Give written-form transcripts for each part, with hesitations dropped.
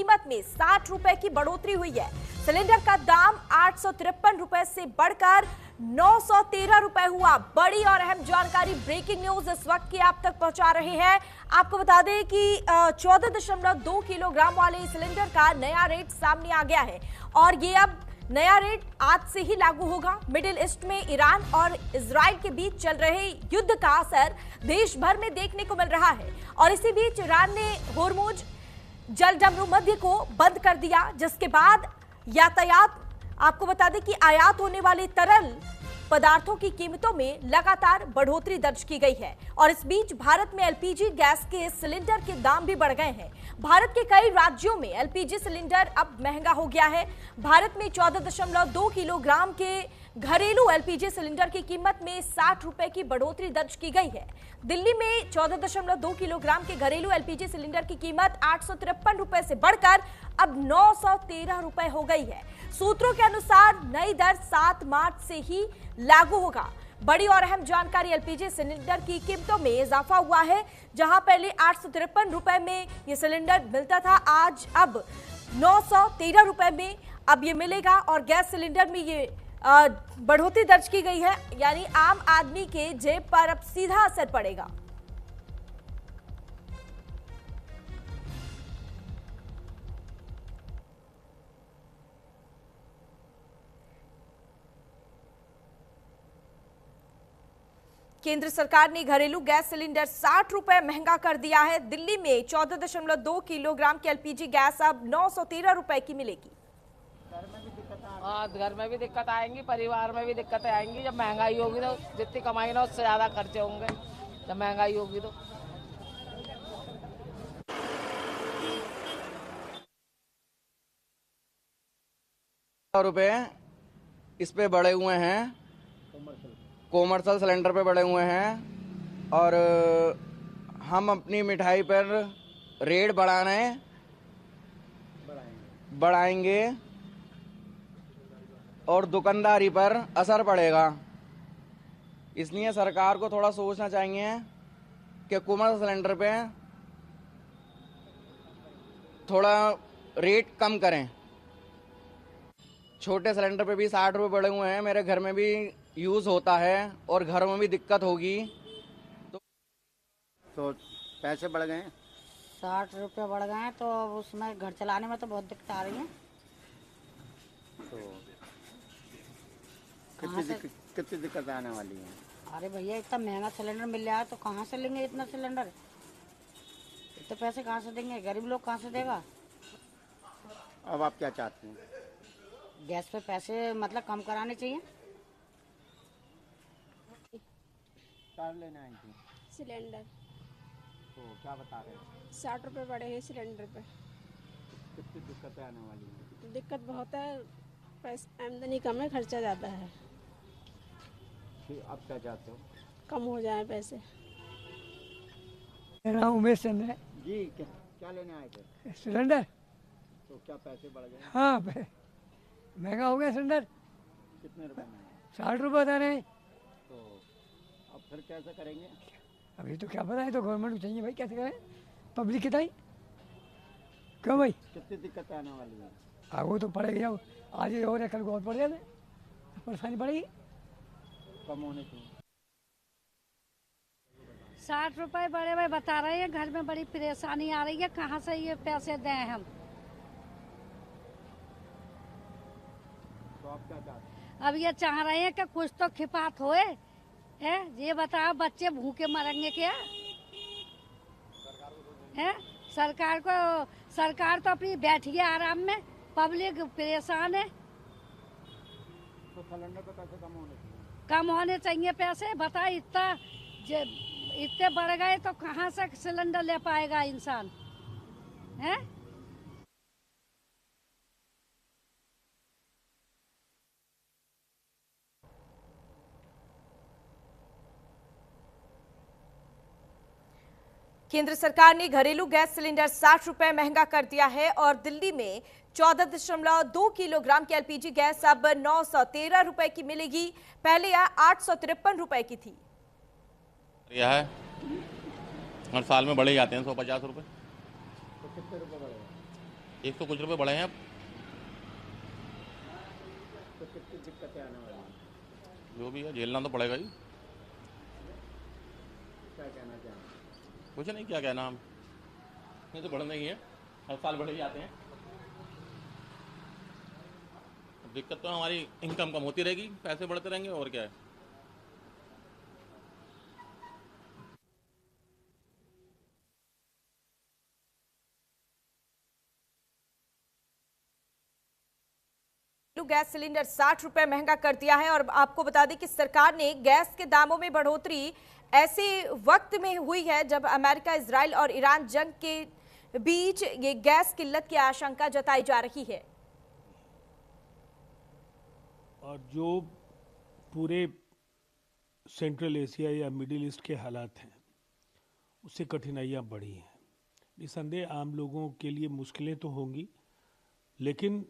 कीमत में 60 रुपए की बढ़ोतरी हुई है। सिलेंडर का दाम 853 रुपए से बढ़कर 913 रुपए हुआ। बड़ी और अहम जानकारी, ब्रेकिंग न्यूज इस वक्त की आप तक पहुंचा रहे हैं। आपको बता दें कि 14.2 किलोग्राम वाले सिलेंडर का नया रेट सामने आ गया है और ये अब नया रेट आज से ही लागू होगा। मिडिल ईस्ट में ईरान और इजराइल के बीच चल रहे युद्ध का असर देश भर में देखने को मिल रहा है और इसी बीच ईरान ने होर्मुज जलडमरू मध्य को बंद कर दिया, जिसके बाद यातायात, आपको बता दें कि आयात होने वाले तरल पदार्थों की कीमतों में लगातार बढ़ोतरी दर्ज की गई है और इस बीच भारत में एलपीजी गैस के सिलेंडर के दाम भी बढ़ गए हैं। भारत के कई राज्यों में एलपीजी सिलेंडर अब महंगा हो गया है। भारत में 14.2 किलोग्राम के घरेलू एलपीजी सिलेंडर की कीमत में 60 रुपए की बढ़ोतरी दर्ज की गई है। दिल्ली में 14.2 किलोग्राम के घरेलू एलपीजी सिलेंडर की कीमत 853 रुपए से बढ़कर अब 913 रुपए हो गई है। सूत्रों के अनुसार नई दर 7 मार्च से ही लागू होगा। बड़ी और अहम जानकारी, एलपीजी सिलेंडर की कीमतों में इजाफा हुआ है। जहां पहले 853 रुपए में यह सिलेंडर मिलता था, आज अब 913 रुपए में अब ये मिलेगा और गैस सिलेंडर में ये बढ़ोतरी दर्ज की गई है, यानी आम आदमी के जेब पर अब सीधा असर पड़ेगा। केंद्र सरकार ने घरेलू गैस सिलेंडर 60 रुपए महंगा कर दिया है। दिल्ली में 14.2 किलोग्राम की एलपीजी गैस अब 913 रुपए की मिलेगी। घर में भी दिक्कत आएंगी, परिवार में भी दिक्कतें आएंगी। जब महंगाई होगी तो जितनी कमाई ना उससे ज्यादा खर्चे होंगे जब महंगाई होगी तो। रुपए इस पे बढ़े हुए हैं, कॉमर्शियल सिलेंडर पे बढ़े हुए हैं और हम अपनी मिठाई पर रेट बढ़ाएंगे और दुकानदारी पर असर पड़ेगा। इसलिए सरकार को थोड़ा सोचना चाहिए कि कॉमर्शियल सिलेंडर पे थोड़ा रेट कम करें। छोटे सिलेंडर पे भी 60 रुपये बढ़े हुए हैं, मेरे घर में भी यूज़ होता है और घरों में भी दिक्कत होगी तो पैसे बढ़ गए हैं। 60 रुपये बढ़ गए हैं तो उसमें घर चलाने में तो बहुत दिक्कत आ रही है। तो कितनी दिक्कत आने वाली है? अरे भैया, इतना महंगा सिलेंडर मिल रहा है तो कहाँ से लेंगे इतना सिलेंडर? इतने पैसे कहाँ से देंगे? गरीब लोग कहाँ से देगा? अब आप क्या चाहते हैं? गैस पे पैसे मतलब कम कराने चाहिए। कार लेने आई थी सिलेंडर, तो क्या बता रहे हैं? 60 रुपये बढ़े हैं सिलेंडर पे। कितनी दिक्कतें आने वाली हैं? दिक्कत बहुत है, पैसा आमदनी कम है, खर्चा ज़्यादा है। फिर आप क्या चाहते हो? कम हो जाए पैसे। मेरा नाम उमेश चंद्र है जी। क्या लेने आए थे? सिलेंडर। तो क्या पैसे बढ़ गए? हाँ, महंगा हो गया सिलेंडर। कितने रुपए में? 60 रुपये बता रहे हैं। तो अब फिर कैसे करेंगे? अभी तो क्या पता है, तो गवर्नमेंट को चाहिए भाई, कैसे करें पब्लिक के ताई। क्यों भाई? कितनी दिक्कतें आने वाली है? हाँ, वो तो पड़ेगी। जाओ आज ही हो रहा है, कल को और पड़ जाए, परेशानी पड़ेगी। कम होने चाहिए। 60 रुपये बड़े भाई बता रहे हैं, घर में बड़ी परेशानी आ रही है, कहाँ से ये पैसे दें हम? तो आप क्या चाहते हैं? अब ये चाह रहे हैं कि कुछ तो खिपात होए है। ये बताओ, बच्चे भूखे मरेंगे क्या? है सरकार तो अपनी बैठी है आराम में, पब्लिक परेशान है। तो सिलेंडर पे पैसे कम होने चाहिए। कम होने चाहिए पैसे। बता, इतने बढ़ गए तो कहाँ से सिलेंडर ले पाएगा इंसान? है केंद्र सरकार ने घरेलू गैस सिलेंडर 60 रुपए महंगा कर दिया है और दिल्ली में 14.2 किलोग्राम की एलपीजी गैस अब 913 रुपए की मिलेगी। पहले यह 853 रुपए की थी। यह है हर साल में बढ़े जाते हैं 150 रुपए। तो कितने रुपए बढ़ेगा? 100 कुछ रुपये बढ़े हैं अब। तो कितनी दिक्कतें आने वाली हैं? जो भी है झेलना तो पड़ेगा ही। क्या कहना चाहेंगे? कुछ नहीं, क्या कहना हम, ये तो बढ़ना ही है, हर साल बढ़े ही जाते हैं। दिक्कत तो हमारी इनकम कम होती रहेगी, पैसे बढ़ते रहेंगे, और क्या है। गैस सिलेंडर 60 रुपए महंगा कर दिया है। और आपको बता दें कि सरकार ने गैस के दामों में बढ़ोतरी ऐसे वक्त में हुई है जब अमेरिका, इजराइल और ईरान जंग के बीच ये गैस किल्लत की आशंका जताई जा रही है। और जो पूरे सेंट्रल एशिया या मिडिल ईस्ट के हालात हैं, उससे कठिनाइयां बढ़ी हैं। निसंदेह आम लोगों के लिए मुश्किलें तो होंगी, लेकिन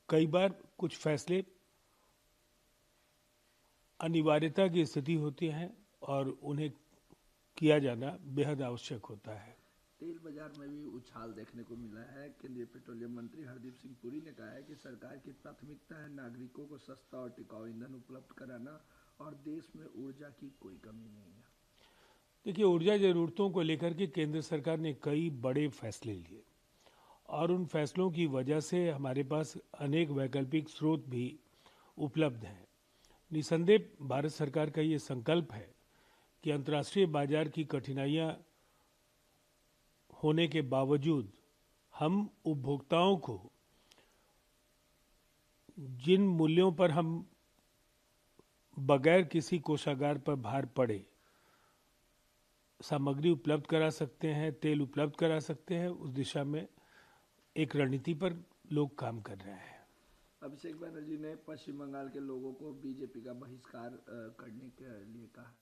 कई बार कुछ फैसले अनिवार्यता की स्थिति होती है और उन्हें किया जाना बेहद आवश्यक होता है। तेल बाजार में भी उछाल देखने को मिला है। केंद्रीय पेट्रोलियम मंत्री हरदीप सिंह पुरी ने कहा है कि सरकार की प्राथमिकता है नागरिकों को सस्ता और टिकाऊ ईंधन उपलब्ध कराना और देश में ऊर्जा की कोई कमी नहीं है। देखिए, ऊर्जा जरूरतों को लेकर के केंद्र सरकार ने कई बड़े फैसले लिए और उन फैसलों की वजह से हमारे पास अनेक वैकल्पिक स्रोत भी उपलब्ध हैं। निसंदेह भारत सरकार का ये संकल्प है कि अंतर्राष्ट्रीय बाजार की कठिनाइयां होने के बावजूद हम उपभोक्ताओं को जिन मूल्यों पर हम बगैर किसी कोषागार पर भार पड़े सामग्री उपलब्ध करा सकते हैं, तेल उपलब्ध करा सकते हैं, उस दिशा में एक रणनीति पर लोग काम कर रहे हैं। अभिषेक बनर्जी ने पश्चिम बंगाल के लोगों को बीजेपी का बहिष्कार करने के लिए कहा।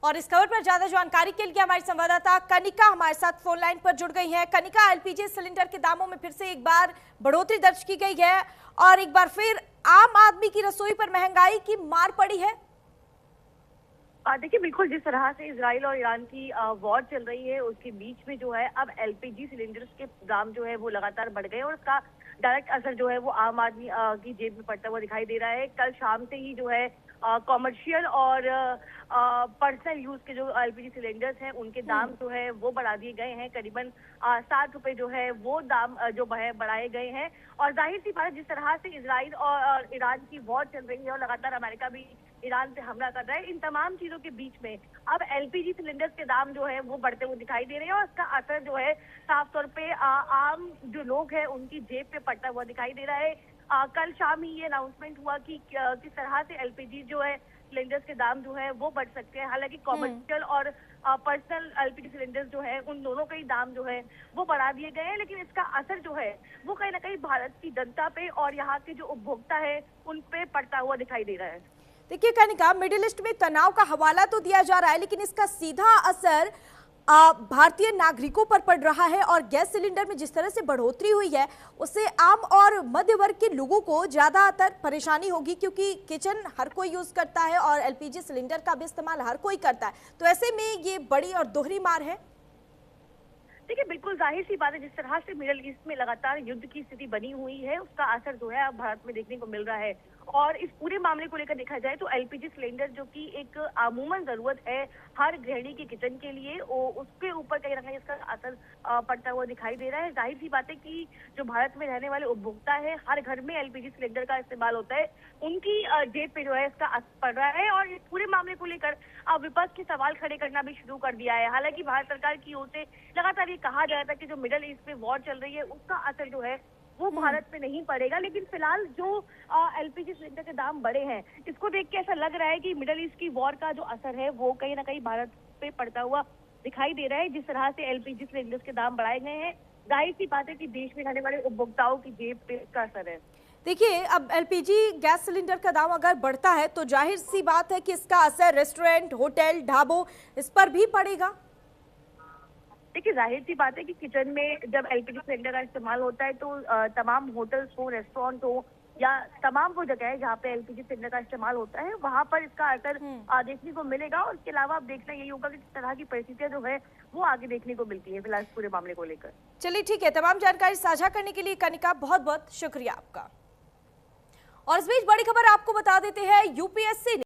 और इस खबर पर ज्यादा जानकारी के लिए हमारी संवाददाता कनिका हमारे साथ फोन लाइन पर जुड़ गई है। कनिका, एलपीजी सिलेंडर के दामों में फिर से एक बार बढ़ोतरी दर्ज की गई है और एक बार फिर आम आदमी की रसोई पर महंगाई की मार पड़ी है। देखिए, बिल्कुल जिस तरह से इजराइल और ईरान की वॉर चल रही है, उसके बीच में जो है अब एलपीजी सिलेंडर्स के दाम जो है वो लगातार बढ़ गए और उसका डायरेक्ट असर जो है वो आम आदमी की जेब में पड़ता हुआ दिखाई दे रहा है। कल शाम से ही जो है कॉमर्शियल और पर्सनल यूज के जो एलपीजी सिलेंडर्स हैं उनके दाम जो है वो बढ़ा दिए गए हैं। करीबन 60 रुपए जो है वो दाम जो बढ़ाए गए हैं। और जाहिर सी बात है, जिस तरह से इजराइल और ईरान की वॉर चल रही है और लगातार अमेरिका भी ईरान पे हमला कर रहा है, इन तमाम चीजों के बीच में अब एलपीजी सिलेंडर्स के दाम जो है वो बढ़ते हुए दिखाई दे रहे हैं और इसका असर जो है साफ तौर पे आम जो लोग हैं उनकी जेब पे पड़ता हुआ दिखाई दे रहा है। कल शाम ही ये अनाउंसमेंट हुआ कि किस तरह से एलपीजी जो है सिलेंडर्स के दाम जो है वो बढ़ सकते हैं। हालांकि कॉमर्शियल और पर्सनल एलपीजी सिलेंडर्स जो है उन दोनों के ही दाम जो है वो बढ़ा दिए गए हैं, लेकिन इसका असर जो है वो कहीं ना कहीं भारत की जनता पे और यहाँ के जो उपभोक्ता है उन पे पड़ता हुआ दिखाई दे रहा है। देखिए कनिका, मिडिल ईस्ट में तनाव का हवाला तो दिया जा रहा है, लेकिन इसका सीधा असर भारतीय नागरिकों पर पड़ रहा है और गैस सिलेंडर में जिस तरह से बढ़ोतरी हुई है उससे आम और मध्य वर्ग के लोगों को ज्यादातर परेशानी होगी, क्योंकि किचन हर कोई यूज करता है और एलपीजी सिलेंडर का भी इस्तेमाल हर कोई करता है। तो ऐसे में ये बड़ी और दोहरी मार है। देखिए, बिल्कुल जाहिर सी बात है, जिस तरह से मिडिल ईस्ट में लगातार युद्ध की स्थिति बनी हुई है उसका असर जो है अब भारत में देखने को मिल रहा है। और इस पूरे मामले को लेकर देखा जाए तो एलपीजी सिलेंडर जो कि एक अमूमन जरूरत है हर गृहिणी के किचन के लिए, उसके ऊपर कहीं ना कहीं इसका असर पड़ता हुआ दिखाई दे रहा है। जाहिर सी बात है कि जो भारत में रहने वाले उपभोक्ता है, हर घर में एलपीजी सिलेंडर का इस्तेमाल होता है, उनकी जेब पे जो है इसका असर पड़ रहा है। और इस पूरे मामले को लेकर विपक्ष के सवाल खड़े करना भी शुरू कर दिया है। हालांकि भारत सरकार की ओर से लगातार ये कहा जा रहा था कि जो मिडिल ईस्ट में वॉर चल रही है उसका असर जो है वो भारत पे नहीं पड़ेगा, लेकिन फिलहाल जो एलपीजी सिलेंडर के दाम बढ़े हैं इसको देख के ऐसा लग रहा है कि मिडिल ईस्ट की वॉर का जो असर है वो कहीं ना कहीं भारत पे पड़ता हुआ दिखाई दे रहा है। जिस तरह से एलपीजी सिलेंडर्स के दाम बढ़ाए गए हैं, जाहिर सी बात है कि देश में रहने वाले उपभोक्ताओं की जेब पे इसका असर है। देखिए, अब एलपीजी गैस सिलेंडर का दाम अगर बढ़ता है तो जाहिर सी बात है कि इसका असर रेस्टोरेंट, होटल, ढाबों इस पर भी पड़ेगा। देखिए, जाहिर सी बात है कि किचन में जब एलपीजी सिलेंडर का इस्तेमाल होता है तो तमाम होटल्स हो, रेस्टोरेंट हो, या तमाम वो जगह है जहाँ पे एलपीजी सिलेंडर का इस्तेमाल होता है, वहाँ पर इसका असर देखने को मिलेगा। और इसके अलावा अब देखना यही होगा कि किस तरह की परिस्थितियां जो है वो आगे देखने को मिलती है फिलहाल पूरे मामले को लेकर। चलिए ठीक है, तमाम जानकारी साझा करने के लिए कनिका बहुत बहुत शुक्रिया आपका। और इस बीच बड़ी खबर आपको बता देते हैं, यूपीएससी